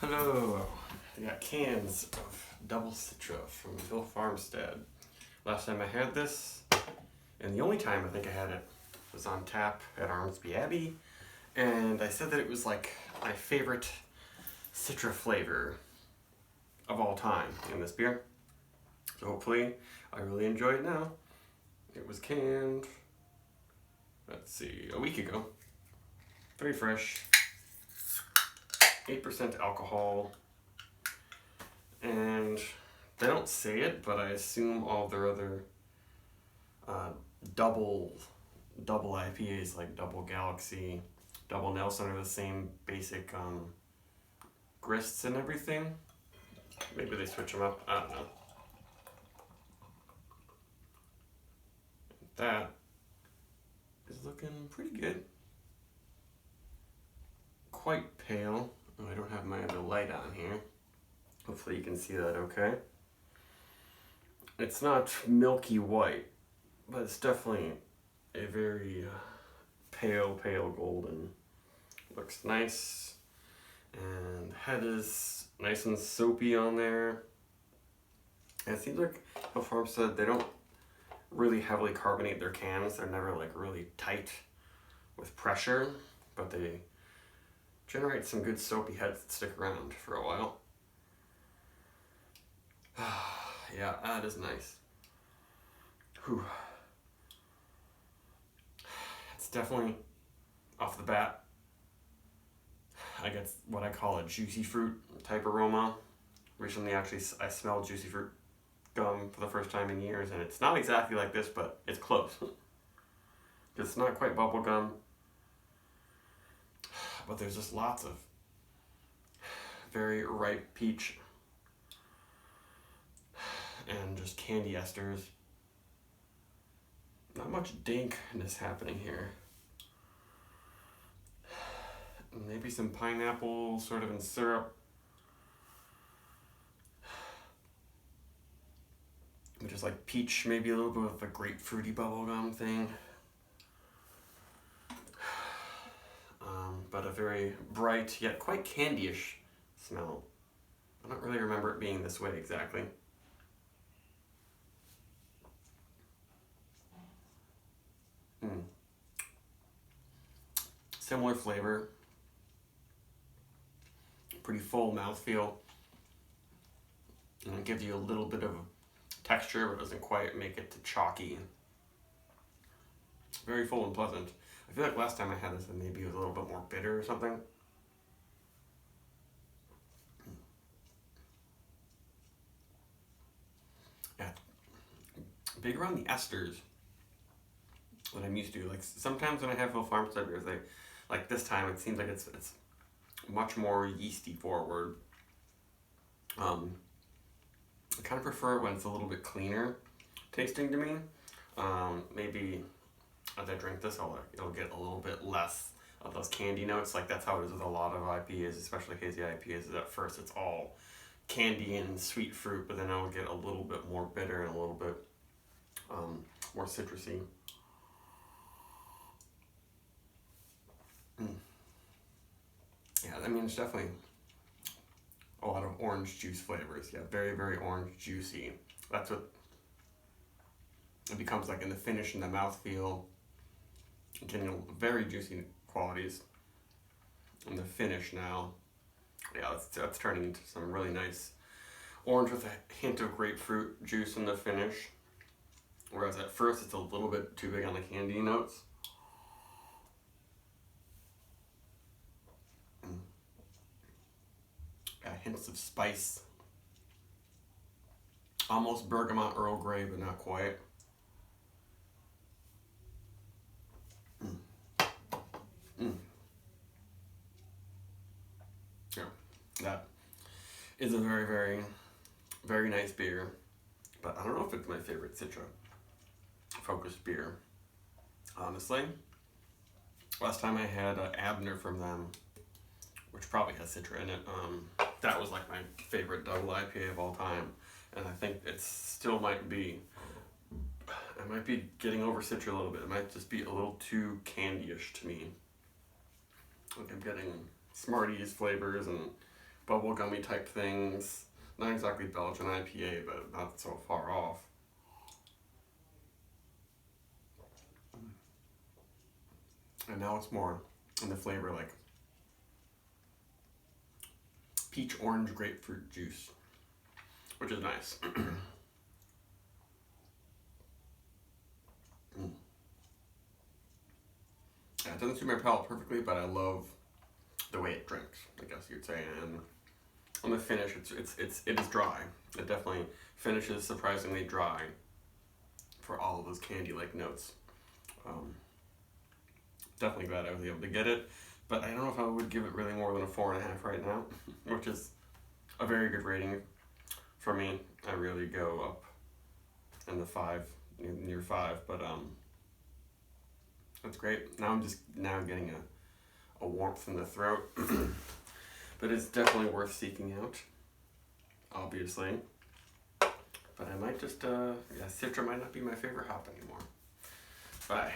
Hello, I got cans of double Citra from Farmstead. Last time I had this, and the only time I think I had it, was on tap at Armsby Abbey, and I said that it was like my favorite Citra flavor of all time in this beer. So hopefully I really enjoy it now. It was canned, let's see, a week ago. Very fresh. 8% alcohol, and they don't say it, but I assume all their other double IPAs like Double Galaxy, Double Nelson are the same basic grists and everything. Maybe they switch them up, I don't know. That is looking pretty good. Quite pale. Oh, I don't have my other light on here. Hopefully you can see that okay. It's not milky white, but it's definitely a very pale golden. Looks nice, and the head is nice and soapy on there. And it seems like Farmstead, they don't really heavily carbonate their cans. They're never like really tight with pressure, but they generate some good soapy heads that stick around for a while. Yeah, that is nice. Whew. It's definitely, off the bat, I get what I call a juicy fruit type aroma. Recently, actually, I smelled juicy fruit gum for the first time in years, and it's not exactly like this, but it's close. It's not quite bubble gum, but there's just lots of very ripe peach and just candy esters. Not much dankness happening here. Maybe some pineapple sort of in syrup. Just like peach, maybe a little bit of a grapefruity bubblegum thing. But a very bright yet quite candy-ish smell. I don't really remember it being this way exactly. Similar flavor. Pretty full mouthfeel. And it gives you a little bit of texture, but doesn't quite make it too chalky. Very full and pleasant. I feel like last time I had this, maybe it was a little bit more bitter or something. Yeah, bigger on the esters than I'm used to. Like sometimes when I have Farmstead beers, like this time it seems like it's much more yeasty forward. I kind of prefer it when it's a little bit cleaner tasting to me. Maybe as I drink this, it'll get a little bit less of those candy notes. Like that's how it is with a lot of IPAs, especially hazy IPAs. Is at first it's all candy and sweet fruit, but then I'll get a little bit more bitter and a little bit more citrusy. Yeah, I mean it's definitely a lot of orange juice flavors. Yeah, very orange juicy. That's what it becomes like in the finish and the mouthfeel. Getting very juicy qualities in the finish now. Yeah, that's turning into some really nice orange with a hint of grapefruit juice in the finish. Whereas at first it's a little bit too big on the candy notes. Hints of spice. Almost bergamot Earl Grey, but not quite. Yeah, that is a very nice beer, but I don't know if it's my favorite Citra focused beer, honestly. Last time I had Abner from them, which probably has Citra in it, that was like my favorite double IPA of all time, and I think it still might be. I might be getting over Citra a little bit. It might just be a little too candy-ish to me. Like I'm getting Smarties flavors and bubblegummy type things. Not exactly Belgian IPA, but not so far off. And now it's more in the flavor like peach, orange, grapefruit juice, which is nice. Yeah, it doesn't suit my palate perfectly, but I love the way it drinks, I guess you'd say. And on the finish, it is dry. It definitely finishes surprisingly dry for all of those candy-like notes. Definitely glad I was able to get it, but I don't know if I would give it really more than a 4.5 right now, which is a very good rating for me. I really go up in the 5, near 5, but that's great. Now I'm just getting a warmth in the throat, but it's definitely worth seeking out, obviously. But I might just, Citra might not be my favorite hop anymore. Bye.